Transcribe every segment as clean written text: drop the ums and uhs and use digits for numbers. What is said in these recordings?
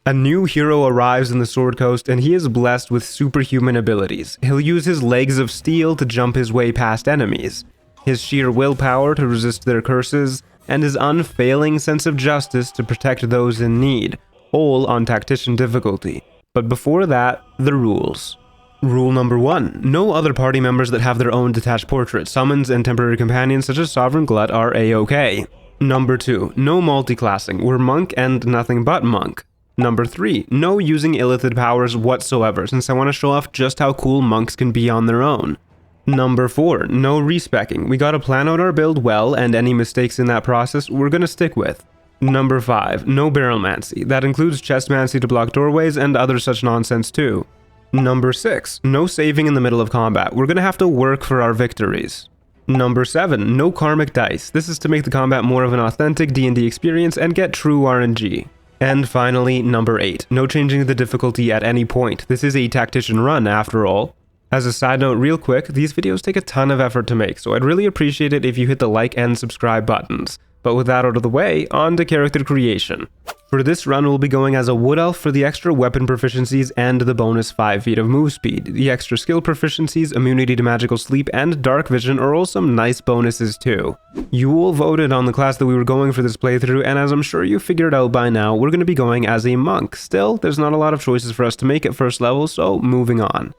A new hero arrives in the Sword Coast and he is blessed with superhuman abilities. He'll use his legs of steel to jump his way past enemies, his sheer willpower to resist their curses, and his unfailing sense of justice to protect those in need, all on Tactician difficulty. But before that, the rules. Rule number 1. No other party members that have their own detached portrait, summons, and temporary companions such as Sovereign Glut are A-OK. Number 2. No multi-classing. We're monk and nothing but monk. Number 3. No using illithid powers whatsoever, since I want to show off just how cool monks can be on their own. Number 4. No respecking. We gotta plan out our build well, and any mistakes in that process we're gonna stick with. Number 5. No barrelmancy. That includes chestmancy to block doorways and other such nonsense too. Number 6. No saving in the middle of combat. We're gonna have to work for our victories. Number 7. No karmic dice. This is to make the combat more of an authentic D&D experience and get true RNG. And finally, number 8. No changing the difficulty at any point. This is a tactician run after all. As a side note real quick, these videos take a ton of effort to make, so I'd really appreciate it if you hit the like and subscribe buttons. But with that out of the way, on to character creation. For this run, we'll be going as a Wood Elf for the extra weapon proficiencies and the bonus 5 feet of move speed. The extra skill proficiencies, immunity to magical sleep, and dark vision are all some nice bonuses too. You all voted on the class that we were going for this playthrough, and as I'm sure you figured out by now, we're going to be going as a monk. Still, there's not a lot of choices for us to make at first level, so moving on.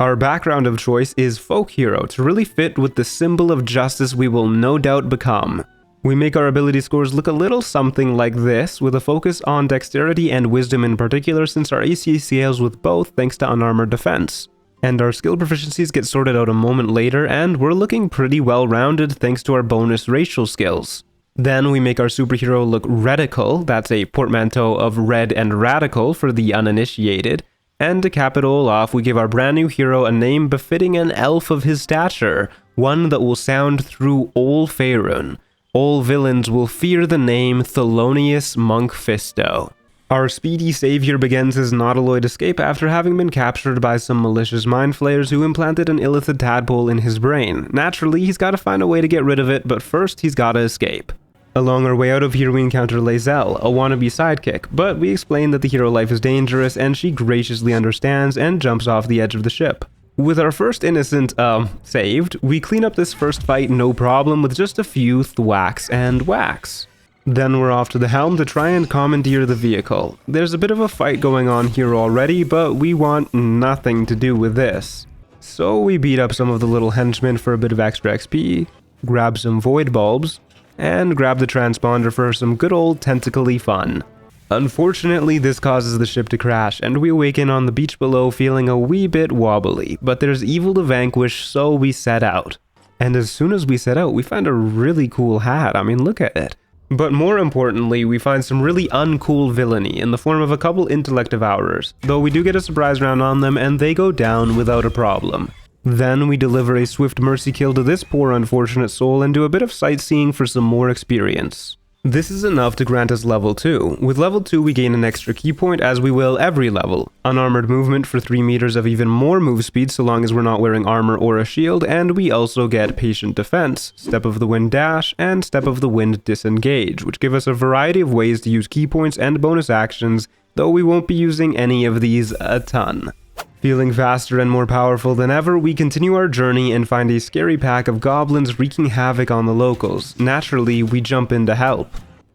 Our background of choice is folk hero to really fit with the symbol of justice we will no doubt become. We make our ability scores look a little something like this, with a focus on dexterity and wisdom in particular, since our AC scales with both thanks to unarmored defense. And our skill proficiencies get sorted out a moment later, and we're looking pretty well rounded thanks to our bonus racial skills. Then we make our superhero look radical, that's a portmanteau of red and radical for the uninitiated. And to cap it all off, we give our brand new hero a name befitting an elf of his stature, one that will sound through all Faerun. All villains will fear the name Thelonious Monkfisto. Our speedy savior begins his nautiloid escape after having been captured by some malicious mind flayers who implanted an illithid tadpole in his brain. Naturally, he's gotta find a way to get rid of it, but first he's gotta escape. Along our way out of here, we encounter Lae'zel, a wannabe sidekick, but we explain that the hero life is dangerous and she graciously understands and jumps off the edge of the ship. With our first innocent, saved, we clean up this first fight no problem with just a few thwacks and whacks. Then we're off to the helm to try and commandeer the vehicle. There's a bit of a fight going on here already, but we want nothing to do with this. So we beat up some of the little henchmen for a bit of extra XP, grab some void bulbs, and grab the transponder for some good old tentacle-y fun. Unfortunately, this causes the ship to crash, and we awaken on the beach below feeling a wee bit wobbly, but there's evil to vanquish, so we set out. And as soon as we set out, we find a really cool hat. I mean, look at it. But more importantly, we find some really uncool villainy in the form of a couple intellect devourers, though we do get a surprise round on them and they go down without a problem. Then we deliver a swift mercy kill to this poor unfortunate soul and do a bit of sightseeing for some more experience. This is enough to grant us level 2. With level 2 we gain an extra key point, as we will every level. Unarmored movement for 3 meters of even more move speed so long as we're not wearing armor or a shield, and we also get patient defense, step of the wind dash, and step of the wind disengage, which give us a variety of ways to use key points and bonus actions, though we won't be using any of these a ton. Feeling faster and more powerful than ever, we continue our journey and find a scary pack of goblins wreaking havoc on the locals. Naturally, we jump in to help.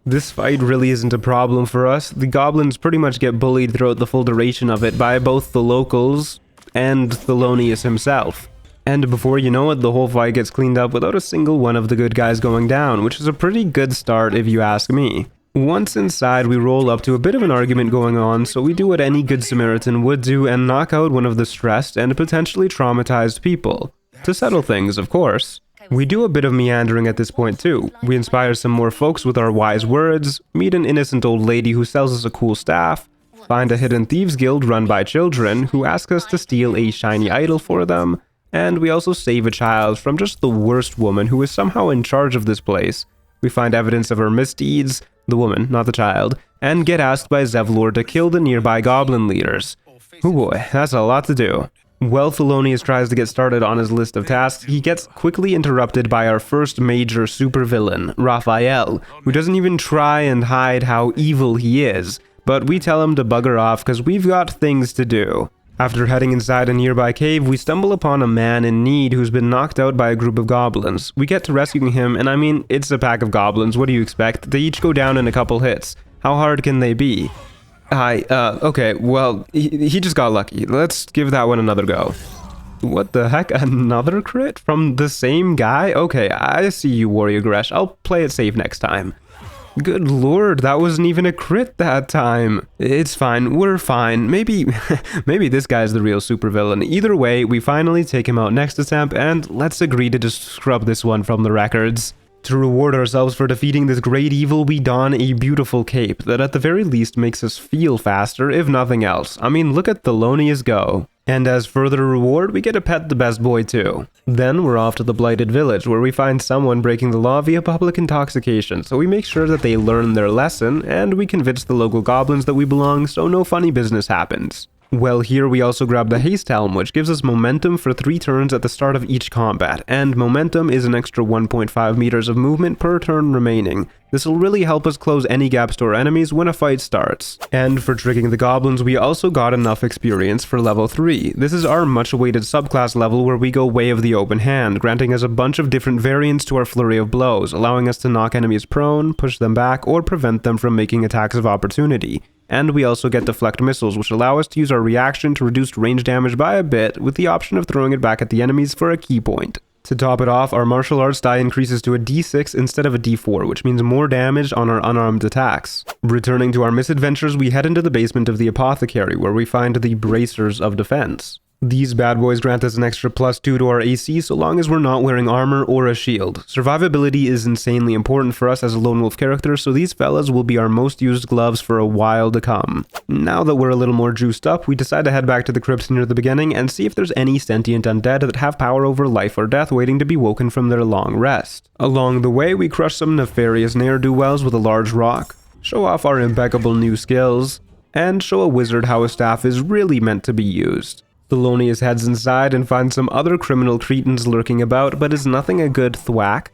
This fight really isn't a problem for us. The goblins pretty much get bullied throughout the full duration of it by both the locals and Thelonious himself. And before you know it, the whole fight gets cleaned up without a single one of the good guys going down, which is a pretty good start if you ask me. Once inside, we roll up to a bit of an argument going on, so we do what any good Samaritan would do and knock out one of the stressed and potentially traumatized people. To settle things, of course. We do a bit of meandering at this point too. We inspire some more folks with our wise words, meet an innocent old lady who sells us a cool staff, find a hidden thieves guild run by children who ask us to steal a shiny idol for them, and we also save a child from just the worst woman who is somehow in charge of this place. We find evidence of her misdeeds, the woman, not the child, and get asked by Zevlor to kill the nearby goblin leaders. Oh boy, that's a lot to do. While Thelonious tries to get started on his list of tasks, he gets quickly interrupted by our first major supervillain, Raphael, who doesn't even try and hide how evil he is, but we tell him to bugger off because we've got things to do. After heading inside a nearby cave, we stumble upon a man in need who's been knocked out by a group of goblins. We get to rescuing him, and I mean, it's a pack of goblins, what do you expect? They each go down in a couple hits. How hard can they be? Okay, well, he just got lucky. Let's give that one another go. What the heck? Another crit? From the same guy? Okay, I see you, Warrior Gresh. I'll play it safe next time. Good lord, that wasn't even a crit that time. It's fine, we're fine. Maybe this guy's the real supervillain. Either way, we finally take him out next attempt, and let's agree to just scrub this one from the records. To reward ourselves for defeating this great evil, we don a beautiful cape that at the very least makes us feel faster, if nothing else. I mean, look at Thelonious go. And as further reward, we get to pet the best boy too. Then we're off to the Blighted Village, where we find someone breaking the law via public intoxication, so we make sure that they learn their lesson, and we convince the local goblins that we belong so no funny business happens. Well, here we also grab the Haste Helm, which gives us momentum for 3 turns at the start of each combat, and momentum is an extra 1.5 meters of movement per turn remaining. This will really help us close any gaps to our enemies when a fight starts. And for tricking the goblins, we also got enough experience for level 3. This is our much awaited subclass level where we go Way of the Open Hand, granting us a bunch of different variants to our flurry of blows, allowing us to knock enemies prone, push them back, or prevent them from making attacks of opportunity. And we also get Deflect Missiles, which allow us to use our reaction to reduce range damage by a bit, with the option of throwing it back at the enemies for a key point. To top it off, our martial arts die increases to a d6 instead of a d4, which means more damage on our unarmed attacks. Returning to our misadventures, we head into the basement of the apothecary, where we find the Bracers of Defense. These bad boys grant us an extra +2 to our AC so long as we're not wearing armor or a shield. Survivability is insanely important for us as a Lone Wolf character, so these fellas will be our most used gloves for a while to come. Now that we're a little more juiced up, we decide to head back to the crypt near the beginning and see if there's any sentient undead that have power over life or death waiting to be woken from their long rest. Along the way, we crush some nefarious ne'er-do-wells with a large rock, show off our impeccable new skills, and show a wizard how a staff is really meant to be used. Thelonious heads inside and finds some other criminal cretins lurking about, but is nothing a good thwack,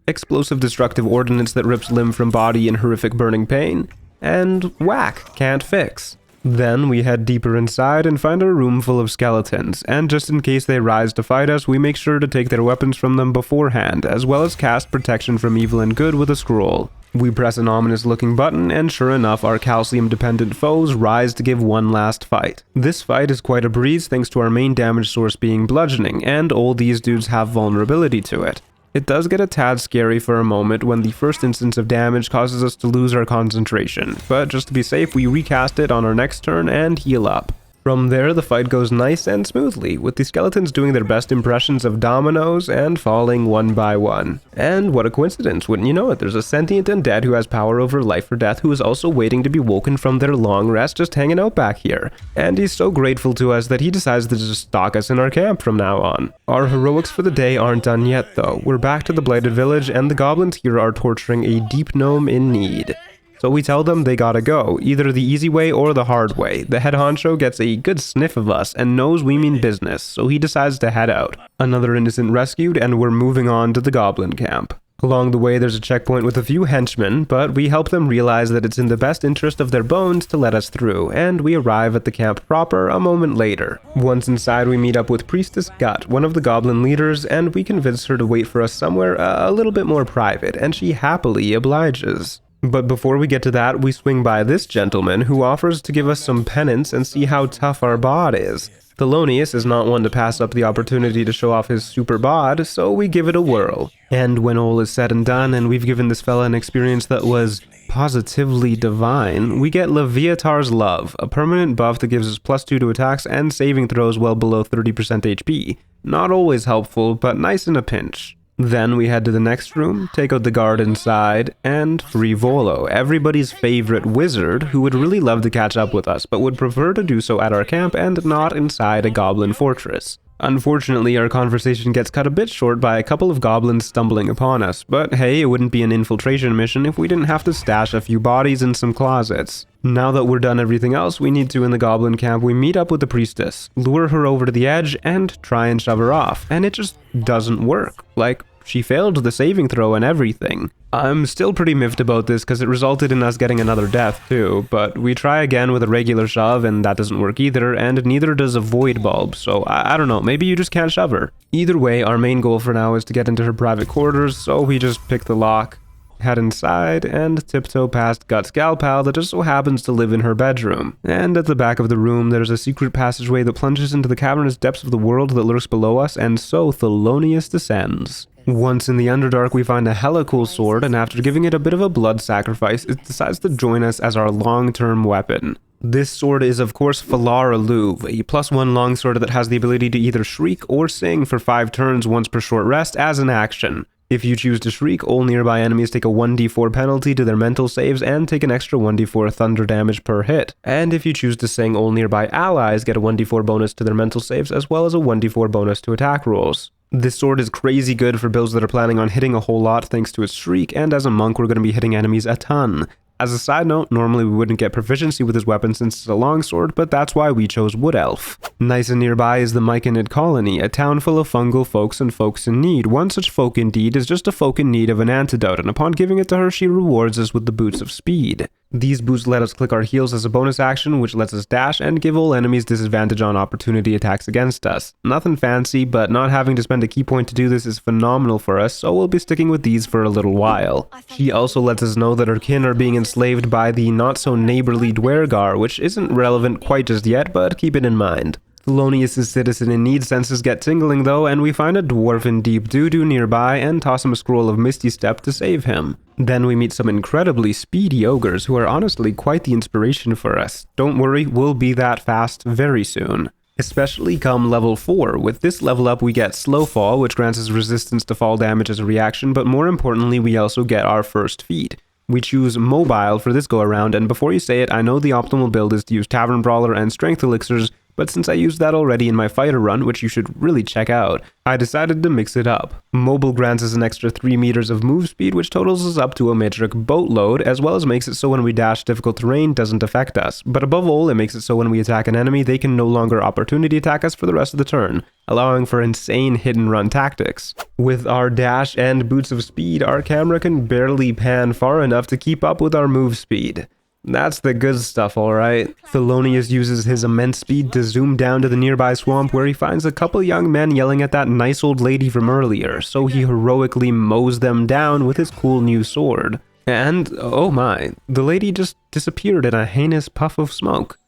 explosive destructive ordnance that rips limb from body in horrific burning pain, and whack, can't fix. Then we head deeper inside and find a room full of skeletons, and just in case they rise to fight us, we make sure to take their weapons from them beforehand, as well as cast protection from evil and good with a scroll. We press an ominous looking button, and sure enough, our calcium dependent foes rise to give one last fight. This fight is quite a breeze thanks to our main damage source being bludgeoning, and all these dudes have vulnerability to it. It does get a tad scary for a moment when the first instance of damage causes us to lose our concentration, but just to be safe, we recast it on our next turn and heal up. From there, the fight goes nice and smoothly, with the skeletons doing their best impressions of dominoes and falling one by one. And what a coincidence, wouldn't you know it, there's a sentient undead who has power over life or death who is also waiting to be woken from their long rest just hanging out back here. And he's so grateful to us that he decides to just stalk us in our camp from now on. Our heroics for the day aren't done yet though. We're back to the Blighted Village and the goblins here are torturing a deep gnome in need. So we tell them they gotta go, either the easy way or the hard way. The head honcho gets a good sniff of us and knows we mean business, so he decides to head out. Another innocent rescued, and we're moving on to the goblin camp. Along the way there's a checkpoint with a few henchmen, but we help them realize that it's in the best interest of their bones to let us through, and we arrive at the camp proper a moment later. Once inside we meet up with Priestess Gut, one of the goblin leaders, and we convince her to wait for us somewhere a little bit more private, and she happily obliges. But before we get to that, we swing by this gentleman who offers to give us some penance and see how tough our bod is. Thelonious is not one to pass up the opportunity to show off his super bod, so we give it a whirl. And when all is said and done and we've given this fella an experience that was positively divine, we get Leviatar's Love, a permanent buff that gives us +2 to attacks and saving throws well below 30% HP. Not always helpful, but nice in a pinch. Then we head to the next room, take out the guard inside, and free Volo, everybody's favorite wizard who would really love to catch up with us, but would prefer to do so at our camp and not inside a goblin fortress. Unfortunately, our conversation gets cut a bit short by a couple of goblins stumbling upon us, but hey, it wouldn't be an infiltration mission if we didn't have to stash a few bodies in some closets. Now that we're done everything else we need to in the goblin camp, we meet up with the priestess, lure her over to the edge, and try and shove her off, and it just doesn't work. Like, She failed the saving throw and everything. I'm still pretty miffed about this because it resulted in us getting another death too, but we try again with a regular shove and that doesn't work either, and neither does a void bulb, so I don't know, maybe you just can't shove her. Either way, our main goal for now is to get into her private quarters, so we just pick the lock, head inside, and tiptoe past Guts gal pal that just so happens to live in her bedroom. And at the back of the room, there's a secret passageway that plunges into the cavernous depths of the world that lurks below us, and so Thelonious descends. Once in the Underdark, we find a hella cool sword, and after giving it a bit of a blood sacrifice, it decides to join us as our long-term weapon. This sword is of course Falar Aluv, a +1 longsword that has the ability to either shriek or sing for 5 turns once per short rest as an action. If you choose to shriek, all nearby enemies take a 1d4 penalty to their mental saves and take an extra 1d4 thunder damage per hit. And if you choose to sing, all nearby allies get a 1d4 bonus to their mental saves as well as a 1d4 bonus to attack rolls. This sword is crazy good for builds that are planning on hitting a whole lot thanks to its shriek, and as a monk we're going to be hitting enemies a ton. As a side note, normally we wouldn't get proficiency with this weapon since it's a longsword, but that's why we chose Wood Elf. Nice and nearby is the Myconid Colony, a town full of fungal folks and folks in need. One such folk indeed is just a folk in need of an antidote, and upon giving it to her she rewards us with the Boots of Speed. These boots let us click our heels as a bonus action, which lets us dash and give all enemies disadvantage on opportunity attacks against us. Nothing fancy, but not having to spend a key point to do this is phenomenal for us, so we'll be sticking with these for a little while. She also lets us know that our kin are being enslaved by the not-so-neighborly Dwergar, which isn't relevant quite just yet, but keep it in mind. Thelonious' citizen in need senses get tingling though, and we find a dwarf in deep doo-doo nearby and toss him a scroll of Misty Step to save him. Then we meet some incredibly speedy ogres who are honestly quite the inspiration for us. Don't worry, we'll be that fast very soon. Especially come level 4. With this level up we get Slow Fall, which grants us resistance to fall damage as a reaction, but more importantly we also get our first feat. We choose Mobile for this go around, and before you say it, I know the optimal build is to use Tavern Brawler and Strength Elixirs, but since I used that already in my fighter run, which you should really check out, I decided to mix it up. Mobile grants us an extra 3 meters of move speed, which totals us up to a metric boatload, as well as makes it so when we dash difficult terrain doesn't affect us. But above all, it makes it so when we attack an enemy, they can no longer opportunity attack us for the rest of the turn, allowing for insane hit and run tactics. With our dash and Boots of Speed, our camera can barely pan far enough to keep up with our move speed. That's the good stuff, alright. Thelonious uses his immense speed to zoom down to the nearby swamp where he finds a couple young men yelling at that nice old lady from earlier, so he heroically mows them down with his cool new sword. And, oh my, the lady just disappeared in a heinous puff of smoke.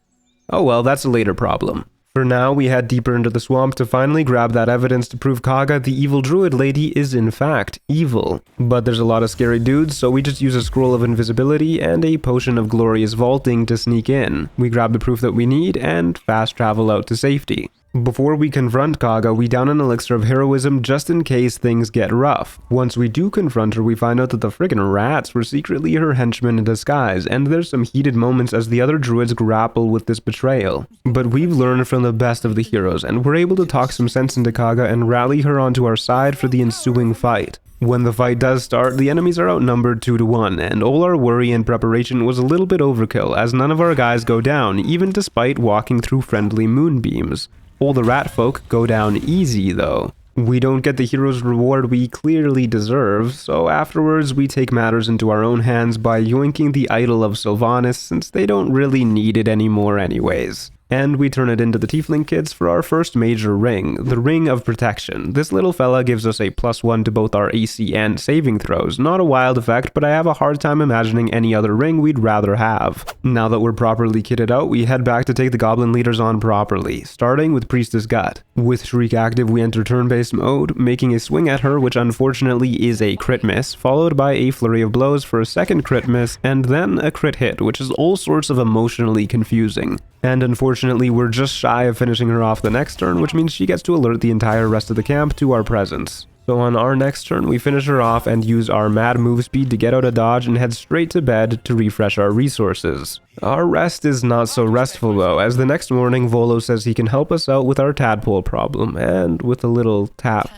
Oh well, that's a later problem. For now, we head deeper into the swamp to finally grab that evidence to prove Kaga, the evil druid lady, is in fact evil. But there's a lot of scary dudes, so we just use a scroll of invisibility and a potion of glorious vaulting to sneak in. We grab the proof that we need and fast travel out to safety. Before we confront Kaga, we down an elixir of heroism just in case things get rough. Once we do confront her, we find out that the friggin' rats were secretly her henchmen in disguise, and there's some heated moments as the other druids grapple with this betrayal. But we've learned from the best of the heroes, and we're able to talk some sense into Kaga and rally her onto our side for the ensuing fight. When the fight does start, the enemies are outnumbered 2 to 1, and all our worry and preparation was a little bit overkill, as none of our guys go down, even despite walking through friendly moonbeams. All the rat folk go down easy though. We don't get the hero's reward we clearly deserve, so afterwards we take matters into our own hands by yoinking the idol of Sylvanas since they don't really need it anymore anyways. And we turn it into the Tiefling kids for our first major ring, the Ring of Protection. This little fella gives us a +1 to both our AC and saving throws. Not a wild effect, but I have a hard time imagining any other ring we'd rather have. Now that we're properly kitted out, we head back to take the goblin leaders on properly, starting with Priestess Gut. With Shriek active, we enter turn-based mode, making a swing at her, which unfortunately is a crit miss, followed by a flurry of blows for a second crit miss, and then a crit hit, which is all sorts of emotionally confusing. And unfortunately, we're just shy of finishing her off the next turn, which means she gets to alert the entire rest of the camp to our presence. So on our next turn, we finish her off and use our mad move speed to get out of dodge and head straight to bed to refresh our resources. Our rest is not so restful though, as the next morning Volo says he can help us out with our tadpole problem, and with a little tap,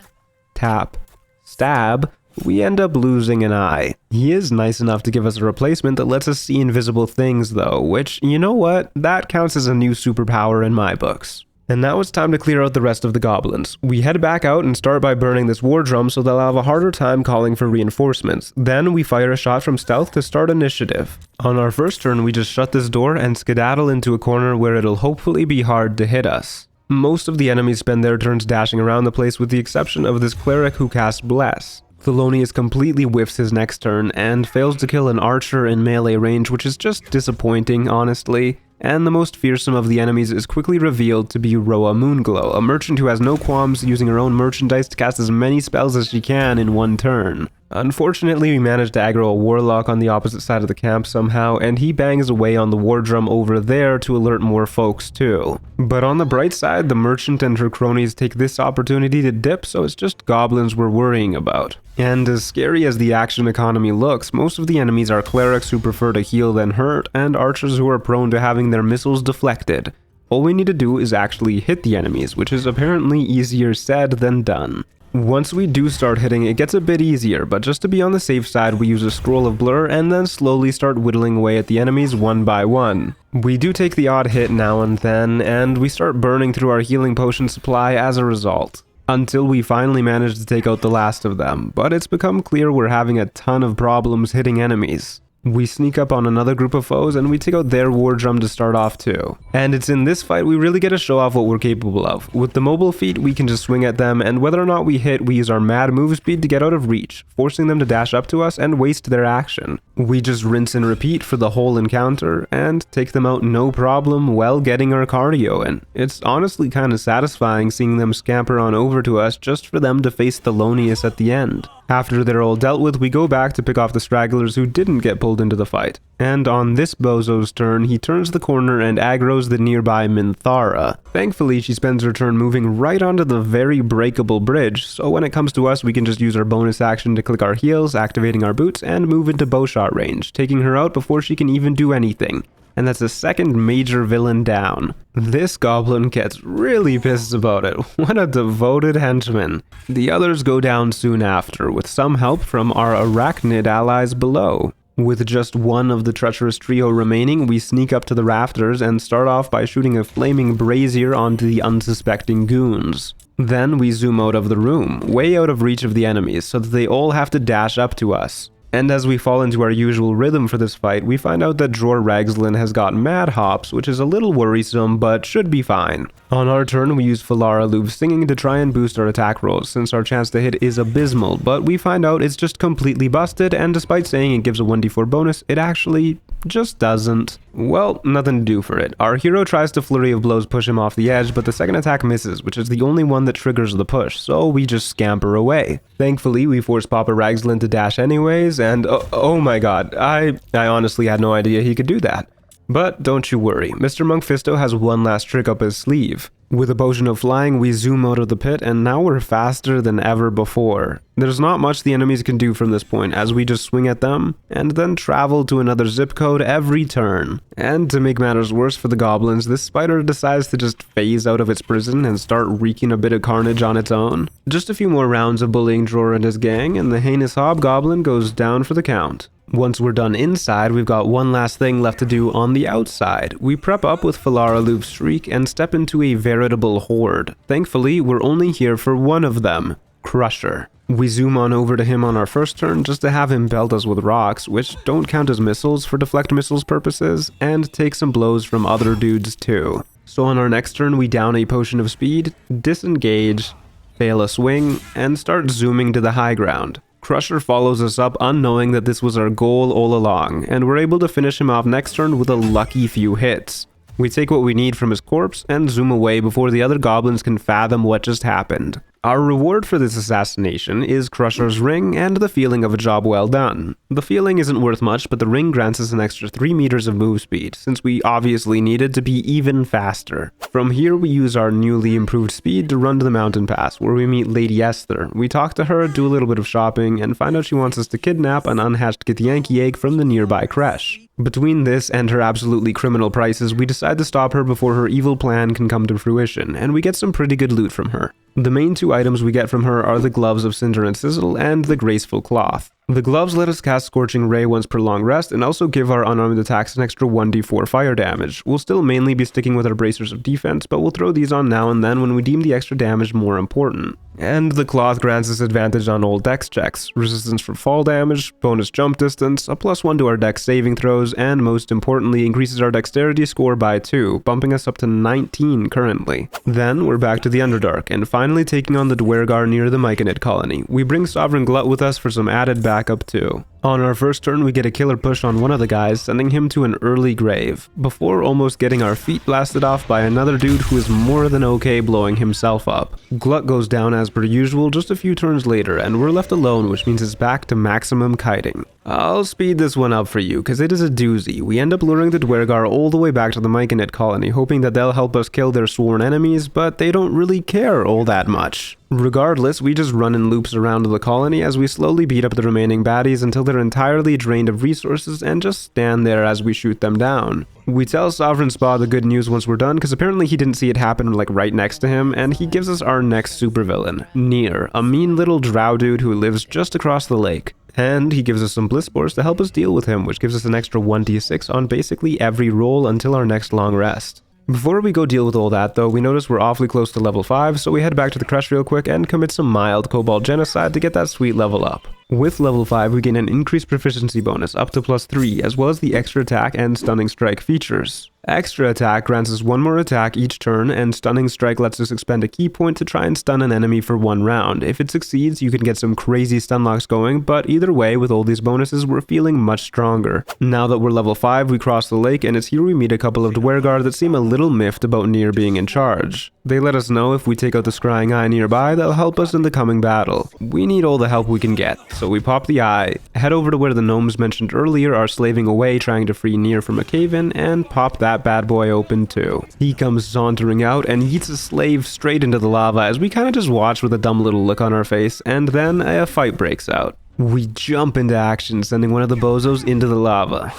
tap, stab, we end up losing an eye. He is nice enough to give us a replacement that lets us see invisible things though, which, you know what, that counts as a new superpower in my books. And now it's time to clear out the rest of the goblins. We head back out and start by burning this war drum so they'll have a harder time calling for reinforcements. Then we fire a shot from stealth to start initiative. On our first turn, we just shut this door and skedaddle into a corner where it'll hopefully be hard to hit us. Most of the enemies spend their turns dashing around the place with the exception of this cleric who casts Bless. Thelonious completely whiffs his next turn and fails to kill an archer in melee range, which is just disappointing, honestly. And the most fearsome of the enemies is quickly revealed to be Roa Moonglow, a merchant who has no qualms using her own merchandise to cast as many spells as she can in one turn. Unfortunately, we managed to aggro a warlock on the opposite side of the camp somehow, and he bangs away on the war drum over there to alert more folks too. But on the bright side, the merchant and her cronies take this opportunity to dip, so it's just goblins we're worrying about. And as scary as the action economy looks, most of the enemies are clerics who prefer to heal than hurt, and archers who are prone to having their missiles deflected. All we need to do is actually hit the enemies, which is apparently easier said than done. Once we do start hitting, it gets a bit easier, but just to be on the safe side, we use a scroll of blur and then slowly start whittling away at the enemies one by one. We do take the odd hit now and then, and we start burning through our healing potion supply as a result, until we finally manage to take out the last of them, but it's become clear we're having a ton of problems hitting enemies. We sneak up on another group of foes and we take out their war drum to start off too. And it's in this fight we really get to show off what we're capable of. With the mobile feat, we can just swing at them, and whether or not we hit, we use our mad move speed to get out of reach, forcing them to dash up to us and waste their action. We just rinse and repeat for the whole encounter and take them out no problem while getting our cardio in. It's honestly kind of satisfying seeing them scamper on over to us just for them to face Thelonious at the end. After they're all dealt with, we go back to pick off the stragglers who didn't get pulled into the fight. And on this bozo's turn, he turns the corner and aggroes the nearby Minthara. Thankfully, she spends her turn moving right onto the very breakable bridge, so when it comes to us, we can just use our bonus action to click our heels, activating our boots, and move into bowshot range, taking her out before she can even do anything. And that's the second major villain down. This goblin gets really pissed about it. What a devoted henchman. The others go down soon after, with some help from our arachnid allies below. With just one of the treacherous trio remaining, we sneak up to the rafters and start off by shooting a flaming brazier onto the unsuspecting goons. Then we zoom out of the room, way out of reach of the enemies, so that they all have to dash up to us. And as we fall into our usual rhythm for this fight, we find out that Dror Ragzlin has got mad hops, which is a little worrisome, but should be fine. On our turn, we use Falara Louv's singing to try and boost our attack rolls, since our chance to hit is abysmal, but we find out it's just completely busted, and despite saying it gives a 1d4 bonus, it actually just doesn't. Well, nothing to do for it. Our hero tries to Flurry of Blows push him off the edge, but the second attack misses, which is the only one that triggers the push, so we just scamper away. Thankfully, we force Papa Ragzlin to dash anyways, and oh my god, I honestly had no idea he could do that. But don't you worry, Mr. Monkfisto has one last trick up his sleeve. With a potion of flying, we zoom out of the pit, and now we're faster than ever before. There's not much the enemies can do from this point, as we just swing at them, and then travel to another zip code every turn. And to make matters worse for the goblins, this spider decides to just phase out of its prison and start wreaking a bit of carnage on its own. Just a few more rounds of bullying Dror and his gang, and the heinous hobgoblin goes down for the count. Once we're done inside, we've got one last thing left to do on the outside. We prep up with Falara Louv's Shriek and step into a veritable horde. Thankfully, we're only here for one of them, Crusher. We zoom on over to him on our first turn just to have him belt us with rocks, which don't count as missiles for deflect missiles purposes, and take some blows from other dudes too. So on our next turn, we down a potion of speed, disengage, fail a swing, and start zooming to the high ground. Crusher follows us up unknowing that this was our goal all along, and we're able to finish him off next turn with a lucky few hits. We take what we need from his corpse and zoom away before the other goblins can fathom what just happened. Our reward for this assassination is Crusher's ring and the feeling of a job well done. The feeling isn't worth much, but the ring grants us an extra 3 meters of move speed, since we obviously needed to be even faster. From here, we use our newly improved speed to run to the mountain pass, where we meet Lady Esther. We talk to her, do a little bit of shopping, and find out she wants us to kidnap an unhatched Githyanki egg from the nearby creche. Between this and her absolutely criminal prices, we decide to stop her before her evil plan can come to fruition, and we get some pretty good loot from her. The main 2 items we get from her are the gloves of Cinder and Sizzle and the graceful cloth. The gloves let us cast Scorching Ray once per long rest and also give our unarmed attacks an extra 1d4 fire damage. We'll still mainly be sticking with our bracers of defense, but we'll throw these on now and then when we deem the extra damage more important. And the cloth grants us advantage on all dex checks, resistance for fall damage, bonus jump distance, a +1 to our dex saving throws, and most importantly increases our dexterity score by 2, bumping us up to 19 currently. Then we're back to the Underdark, and finally taking on the Dwergar near the Myconid colony. We bring Sovereign Glut with us for some added backup too. On our first turn, we get a killer push on one of the guys, sending him to an early grave, before almost getting our feet blasted off by another dude who is more than okay blowing himself up. Glut goes down as per usual just a few turns later, and we're left alone, which means it's back to maximum kiting. I'll speed this one up for you, cause it is a doozy. We end up luring the Dwergar all the way back to the Myconid colony, hoping that they'll help us kill their sworn enemies, but they don't really care all that much. Regardless, we just run in loops around the colony as we slowly beat up the remaining baddies until they're entirely drained of resources and just stand there as we shoot them down. We tell Sovereign Spa the good news once we're done, because apparently he didn't see it happen like right next to him, and he gives us our next supervillain, Nier, a mean little drow dude who lives just across the lake. And he gives us some bliss spores to help us deal with him, which gives us an extra 1d6 on basically every roll until our next long rest. Before we go deal with all that though, we notice we're awfully close to level 5, so we head back to the Crush real quick and commit some mild Cobalt Genocide to get that sweet level up. With level 5, we gain an increased proficiency bonus up to +3, as well as the extra attack and stunning strike features. Extra attack grants us one more attack each turn, and stunning strike lets us expend a key point to try and stun an enemy for 1 round. If it succeeds, you can get some crazy stun locks going, but either way, with all these bonuses, we're feeling much stronger. Now that we're level 5, we cross the lake, and it's here we meet a couple of Dwergar that seem a little miffed about Nier being in charge. They let us know if we take out the scrying eye nearby, they'll help us in the coming battle. We need all the help we can get, so we pop the eye, head over to where the gnomes mentioned earlier are slaving away trying to free Nier from a cave-in, and pop that bad boy open too. He comes sauntering out and yeets a slave straight into the lava as we kind of just watch with a dumb little look on our face, and then a fight breaks out. We jump into action, sending one of the bozos into the lava.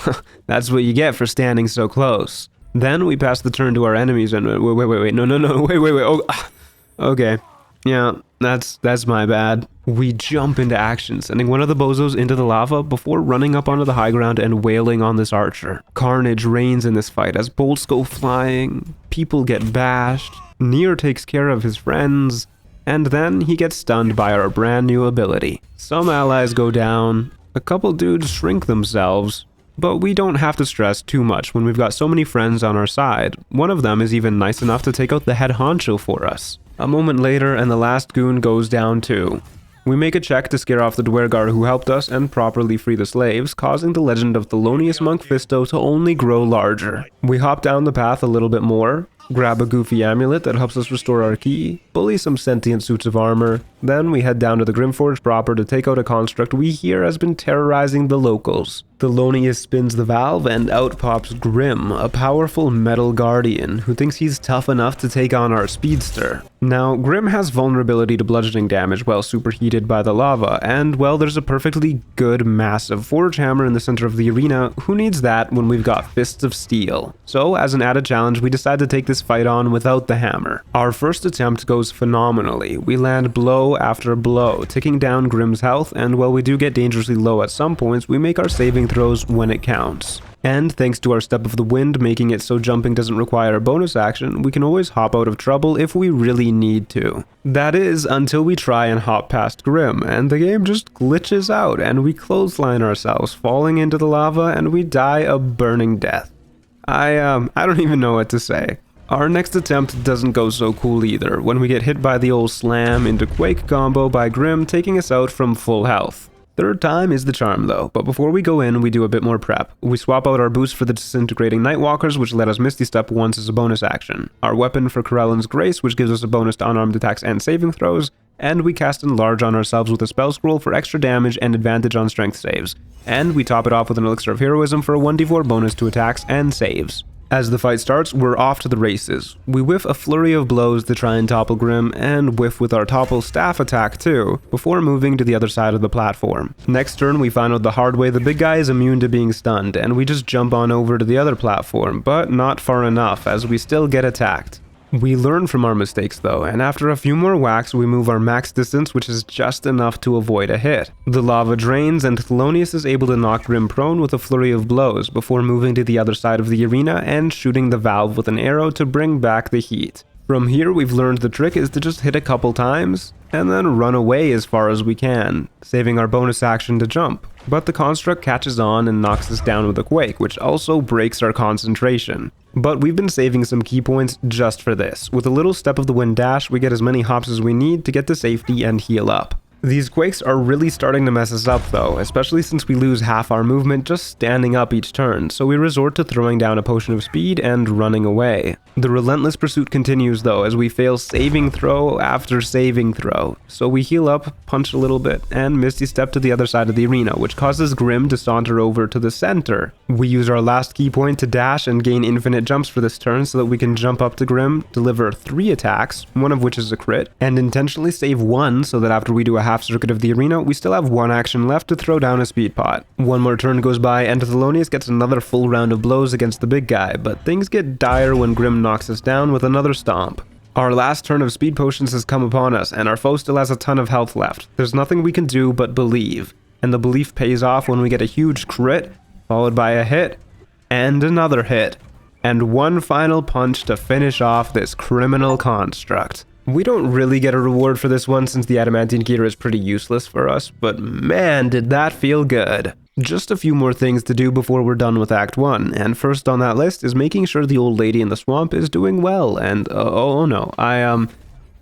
That's what you get for standing so close. Then we pass the turn to our enemies and wait, no, okay. Yeah, that's my bad. We jump into action, sending one of the bozos into the lava before running up onto the high ground and wailing on this archer. Carnage reigns in this fight as bolts go flying, people get bashed, Nier takes care of his friends, and then he gets stunned by our brand new ability. Some allies go down, a couple dudes shrink themselves, but we don't have to stress too much when we've got so many friends on our side. One of them is even nice enough to take out the head honcho for us. A moment later, and the last goon goes down too. We make a check to scare off the Dwergar who helped us and properly free the slaves, causing the legend of Thelonious Monk Fisto to only grow larger. We hop down the path a little bit more, grab a goofy amulet that helps us restore our key, bully some sentient suits of armor, then we head down to the Grimforge proper to take out a construct we hear has been terrorizing the locals. Thelonious spins the valve and out pops Grim, a powerful metal guardian who thinks he's tough enough to take on our speedster. Now, Grim has vulnerability to bludgeoning damage while superheated by the lava, and well, there's a perfectly good massive forge hammer in the center of the arena. Who needs that when we've got fists of steel? So, as an added challenge, we decide to take this fight on without the hammer. Our first attempt goes phenomenally. We land blow after blow, ticking down Grim's health, and while we do get dangerously low at some points, we make our saving throws when it counts. And thanks to our Step of the Wind making it so jumping doesn't require a bonus action, we can always hop out of trouble if we really need to. That is, until we try and hop past Grim, and the game just glitches out, and we clothesline ourselves, falling into the lava, and we die a burning death. I don't even know what to say. Our next attempt doesn't go so cool either, when we get hit by the old slam into Quake combo by Grim, taking us out from full health. Third time is the charm though, but before we go in, we do a bit more prep. We swap out our boost for the disintegrating Nightwalkers, which let us Misty Step once as a bonus action, our weapon for Corellan's Grace, which gives us a bonus to unarmed attacks and saving throws, and we cast Enlarge on ourselves with a spell scroll for extra damage and advantage on strength saves. And we top it off with an Elixir of Heroism for a 1d4 bonus to attacks and saves. As the fight starts, we're off to the races. We whiff a flurry of blows to try and topple Grim, and whiff with our topple staff attack too, before moving to the other side of the platform. Next turn, we find out the hard way the big guy is immune to being stunned, and we just jump on over to the other platform, but not far enough, as we still get attacked. We learn from our mistakes though, and after a few more whacks we move our max distance, which is just enough to avoid a hit. The lava drains and Thelonious is able to knock Grim prone with a flurry of blows before moving to the other side of the arena and shooting the valve with an arrow to bring back the heat. From here we've learned the trick is to just hit a couple times and then run away as far as we can, saving our bonus action to jump. But the construct catches on and knocks us down with a quake, which also breaks our concentration. But we've been saving some key points just for this. With a little step of the wind dash, we get as many hops as we need to get to safety and heal up. These quakes are really starting to mess us up though, especially since we lose half our movement just standing up each turn, so we resort to throwing down a potion of speed and running away. The relentless pursuit continues though as we fail saving throw after saving throw, so we heal up, punch a little bit, and misty step to the other side of the arena, which causes Grim to saunter over to the center. We use our last key point to dash and gain infinite jumps for this turn so that we can jump up to Grim, deliver 3 attacks, one of which is a crit, and intentionally save 1 so that after we do a half circuit of the arena, we still have 1 action left to throw down a speed pot. One more turn goes by and Thelonious gets another full round of blows against the big guy, but things get dire when Grim knocks us down with another stomp. Our last turn of speed potions has come upon us and our foe still has a ton of health left. There's nothing we can do but believe, and the belief pays off when we get a huge crit, followed by a hit, and another hit, and one final punch to finish off this criminal construct. We don't really get a reward for this one since the adamantine gear is pretty useless for us, but man did that feel good. Just a few more things to do before we're done with Act 1, and first on that list is making sure the old lady in the swamp is doing well, and oh no,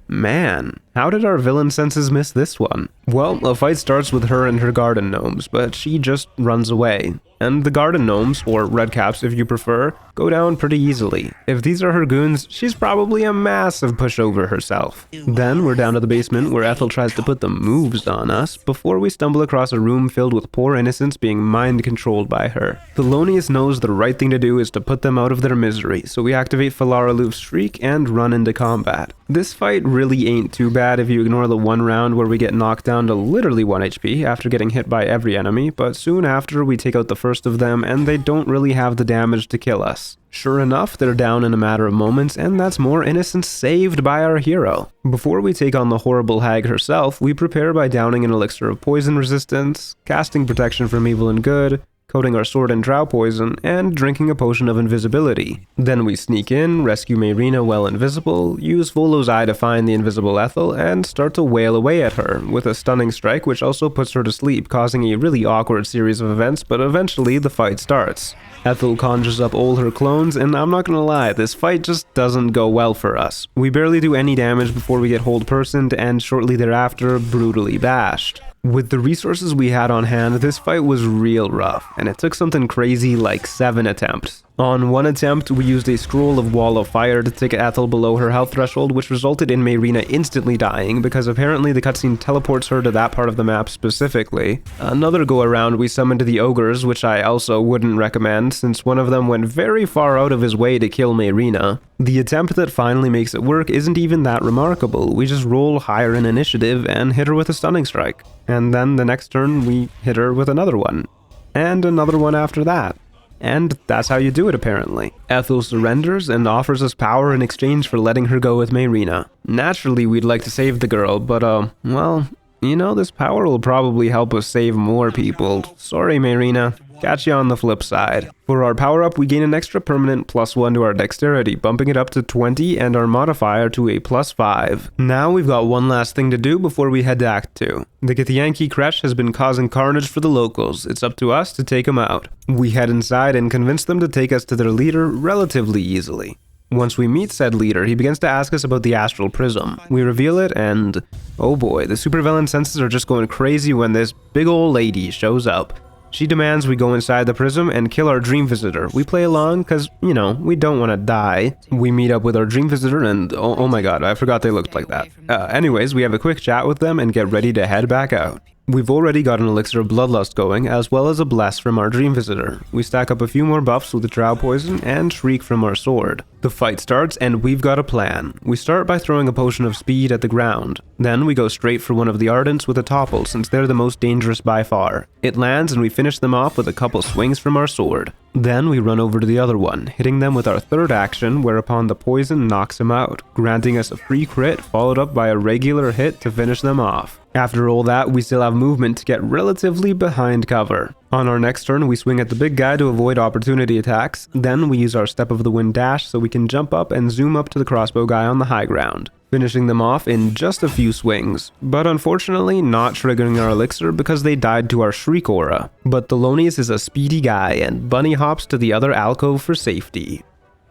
man, how did our villain senses miss this one? Well, a fight starts with her and her garden gnomes, but she just runs away. And the garden gnomes, or redcaps if you prefer, go down pretty easily. If these are her goons, she's probably a massive pushover herself. Then we're down to the basement where Ethel tries to put the moves on us before we stumble across a room filled with poor innocents being mind-controlled by her. Thelonious knows the right thing to do is to put them out of their misery, so we activate Falaraluf's Shriek and run into combat. This fight really ain't too bad if you ignore the one round where we get knocked down to literally 1 HP after getting hit by every enemy, but soon after we take out the first of them and they don't really have the damage to kill us. Sure enough, they're down in a matter of moments, and that's more innocents saved by our hero. Before we take on the horrible hag herself, we prepare by downing an elixir of poison resistance, casting protection from evil and good, coating our sword in drow poison, and drinking a potion of invisibility. Then we sneak in, rescue Mayrina while invisible, use Volo's Eye to find the invisible Ethel, and start to wail away at her, with a stunning strike which also puts her to sleep, causing a really awkward series of events, but eventually the fight starts. Ethel conjures up all her clones, and I'm not gonna lie, this fight just doesn't go well for us. We barely do any damage before we get hold-personed, and shortly thereafter, brutally bashed. With the resources we had on hand, this fight was real rough, and it took something crazy like 7 attempts. On one attempt, we used a scroll of Wall of Fire to take Ethel below her health threshold, which resulted in Mayrina instantly dying, because apparently the cutscene teleports her to that part of the map specifically. Another go around, we summoned the ogres, which I also wouldn't recommend, since one of them went very far out of his way to kill Mayrina. The attempt that finally makes it work isn't even that remarkable, we just roll higher in initiative and hit her with a stunning strike. And then the next turn, we hit her with another one. And another one after that. And that's how you do it apparently. Ethel surrenders and offers us power in exchange for letting her go with Mayrina. Naturally we'd like to save the girl, but well, you know, this power will probably help us save more people. Sorry Mayrina. Catch you on the flip side. For our power up, we gain an extra permanent +1 to our dexterity, bumping it up to 20 and our modifier to a +5. Now we've got one last thing to do before we head to Act 2. The Githyanki Kresh has been causing carnage for the locals. It's up to us to take them out. We head inside and convince them to take us to their leader relatively easily. Once we meet said leader, he begins to ask us about the astral prism. We reveal it and, oh boy, the supervillain senses are just going crazy when this big old lady shows up. She demands we go inside the prism and kill our dream visitor. We play along because, you know, we don't want to die. We meet up with our dream visitor and oh my god, I forgot they looked like that. Anyways, we have a quick chat with them and get ready to head back out. We've already got an elixir of bloodlust going, as well as a bless from our dream visitor. We stack up a few more buffs with the drow poison and shriek from our sword. The fight starts and we've got a plan. We start by throwing a potion of speed at the ground. Then we go straight for one of the ardents with a topple, since they're the most dangerous by far. It lands and we finish them off with a couple swings from our sword. Then we run over to the other one, hitting them with our third action, whereupon the poison knocks him out, granting us a free crit followed up by a regular hit to finish them off. After all that, we still have movement to get relatively behind cover. On our next turn, we swing at the big guy to avoid opportunity attacks, then we use our Step of the Wind dash so we can jump up and zoom up to the crossbow guy on the high ground, finishing them off in just a few swings, but unfortunately not triggering our elixir because they died to our Shriek aura. But Thelonious is a speedy guy and bunny hops to the other alcove for safety.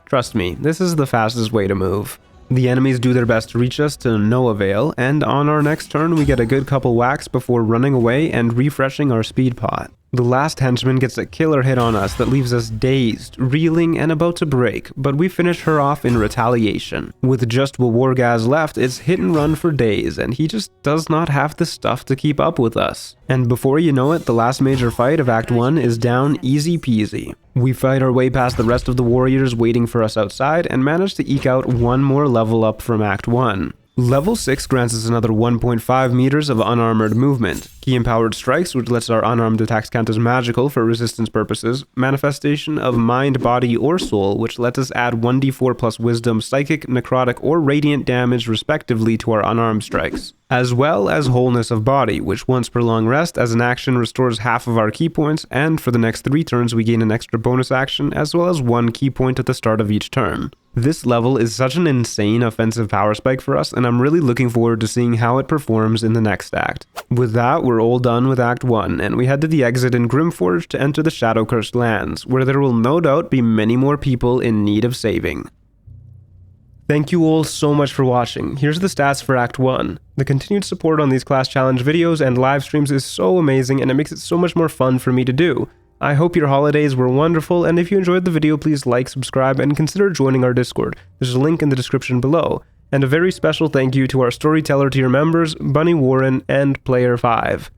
Trust me, this is the fastest way to move. The enemies do their best to reach us to no avail, and on our next turn we get a good couple whacks before running away and refreshing our speed pot. The last henchman gets a killer hit on us that leaves us dazed, reeling, and about to break, but we finish her off in retaliation. With just Wargaz left, it's hit and run for days, and he just does not have the stuff to keep up with us. And before you know it, the last major fight of Act 1 is down easy peasy. We fight our way past the rest of the warriors waiting for us outside and manage to eke out one more level up from Act 1. Level 6 grants us another 1.5 meters of unarmored movement, key-empowered strikes which lets our unarmed attacks count as magical for resistance purposes, manifestation of mind, body, or soul which lets us add 1d4 plus wisdom, psychic, necrotic, or radiant damage respectively to our unarmed strikes, as well as wholeness of body, which once per long rest as an action restores half of our key points, and for the next 3 turns we gain an extra bonus action as well as 1 key point at the start of each turn. This level is such an insane offensive power spike for us, and I'm really looking forward to seeing how it performs in the next act. With that, we're all done with Act 1, and we head to the exit in Grimforge to enter the Shadow-Cursed Lands, where there will no doubt be many more people in need of saving. Thank you all so much for watching. Here's the stats for Act 1. The continued support on these class challenge videos and live streams is so amazing, and it makes it so much more fun for me to do. I hope your holidays were wonderful, and if you enjoyed the video, please like, subscribe, and consider joining our Discord. There's a link in the description below. And a very special thank you to our Storyteller tier members, Bunny Warren and Player5.